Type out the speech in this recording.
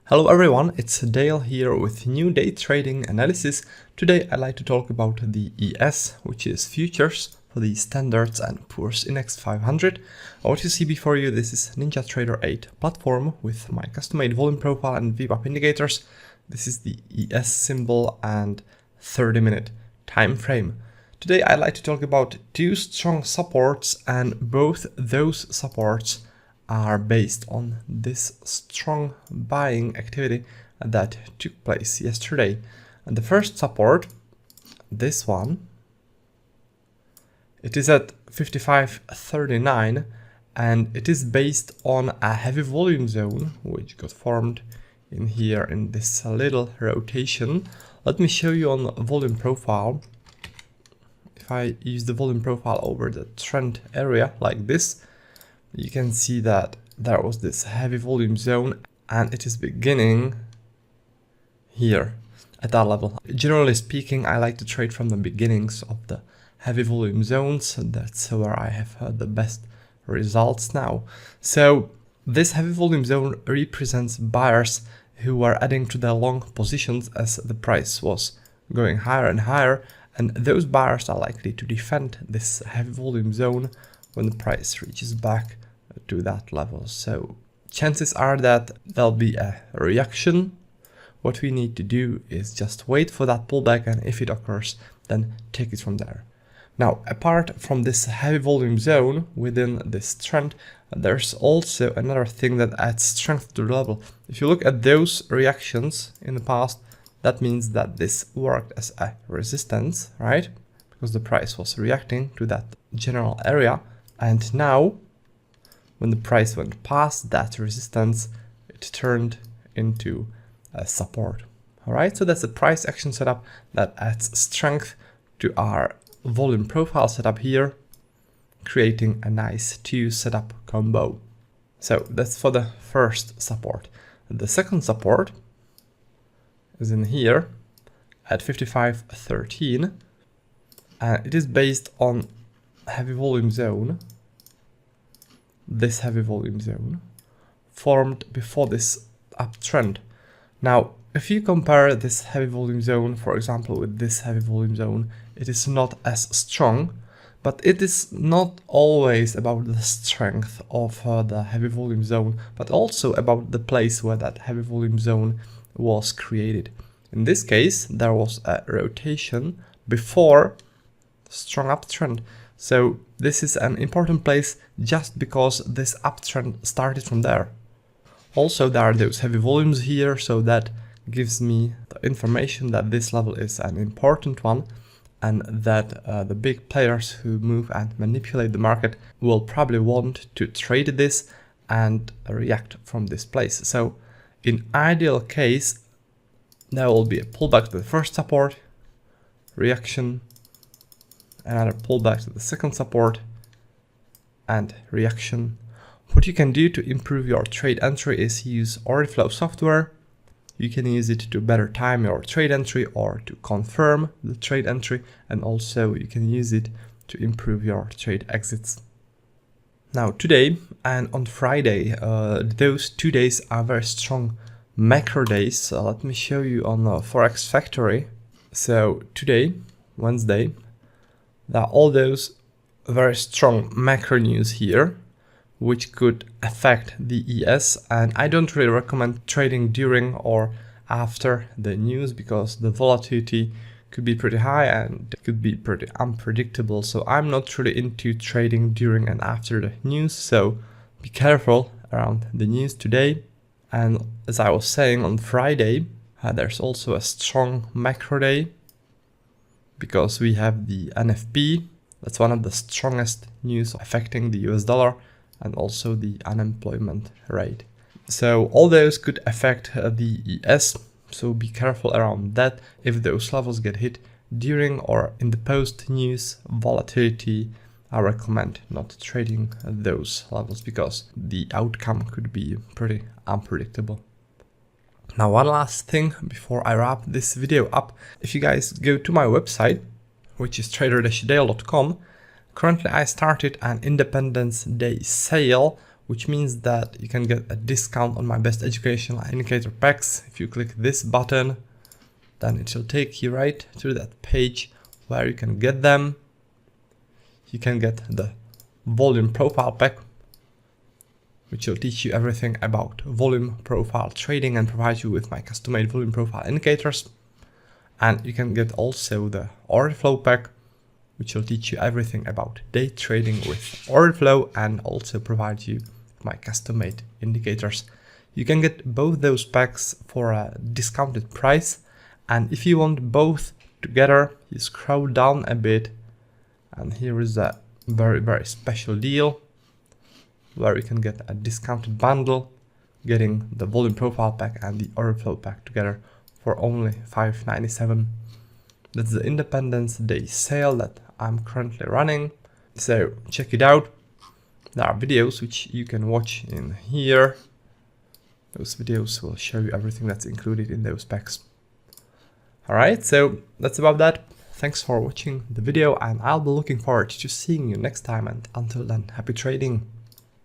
Hello everyone, it's Dale here with new day trading analysis. Today I'd like to talk about the ES, which is futures for the Standards and Poor's Index 500. What you see before you, this is NinjaTrader 8 platform with my custom-made volume profile and VWAP indicators. This is the ES symbol and 30-minute time frame. Today I'd like to talk about two strong supports, and both those supports are based on this strong buying activity that took place yesterday. And the first support, this one, it is at 55.39 and it is based on a heavy volume zone which got formed in here in this little rotation. Let me show you on volume profile. If I use the volume profile over the trend area like this, you can see that there was this heavy volume zone and it is beginning here at that level. Generally speaking, I like to trade from the beginnings of the heavy volume zones. That's where I have had the best results now. So this heavy volume zone represents buyers who were adding to their long positions as the price was going higher and higher, and those buyers are likely to defend this heavy volume zone when the price reaches back to that level. So chances are that there'll be a reaction. What we need to do is just wait for that pullback, and if it occurs, then take it from there. Now, apart from this heavy volume zone within this trend, there's also another thing that adds strength to the level. If you look at those reactions in the past, that means that this worked as a resistance, right? Because the price was reacting to that general area. And now, when the price went past that resistance, it turned into a support. All right, so that's a price action setup that adds strength to our volume profile setup here, creating a nice two setup combo. So that's for the first support. The second support is in here at 55.13, and it is based on heavy volume zone. This heavy volume zone formed before this uptrend. Now, if you compare this heavy volume zone, for example, with this heavy volume zone, it is not as strong, but it is not always about the strength of the heavy volume zone, but also about the place where that heavy volume zone was created. In this case, there was a rotation before strong uptrend. So this is an important place just because this uptrend started from there. Also, there are those heavy volumes here, so that gives me the information that this level is an important one, and that the big players who move and manipulate the market will probably want to trade this and react from this place. So in ideal case, there will be a pullback to the first support, reaction, another pullback to the second support, and reaction. What you can do to improve your trade entry is use Oriflow software. You can use it to better time your trade entry or to confirm the trade entry, and also you can use it to improve your trade exits. Now today and on Friday, those 2 days are very strong macro days. Let me show you on the Forex Factory. So today, Wednesday, there are all those very strong macro news here, which could affect the ES, and I don't really recommend trading during or after the news because the volatility could be pretty high and it could be pretty unpredictable. So I'm not really into trading during and after the news, so be careful around the news today. And as I was saying, on Friday, there's also a strong macro day, because we have the NFP. That's one of the strongest news affecting the US dollar, and also the unemployment rate. So all those could affect the ES, so be careful around that. If those levels get hit during or in the post-news volatility, I recommend not trading those levels because the outcome could be pretty unpredictable. Now, one last thing before I wrap this video up. If you guys go to my website, which is trader-dale.com, currently I started an Independence Day sale which means that you can get a discount on my best educational indicator packs. If you click this button, then it will take you right to that page where you can get them. You can get the volume profile pack, which will teach you everything about volume profile trading and provide you with my custom-made volume profile indicators. And you can get also the order flow pack, which will teach you everything about day trading with order flow and also provide you my custom-made indicators. You can get both those packs for a discounted price, and if you want both together, you scroll down a bit and here is a very special deal where you can get a discounted bundle, getting the volume profile pack and the order flow pack together for only $5.97. That's the Independence Day sale that I'm currently running, so check it out. There are videos which you can watch in here. Those videos will show you everything that's included in those packs. Alright, so that's about that. Thanks for watching the video and I'll be looking forward to seeing you next time, and until then, happy trading!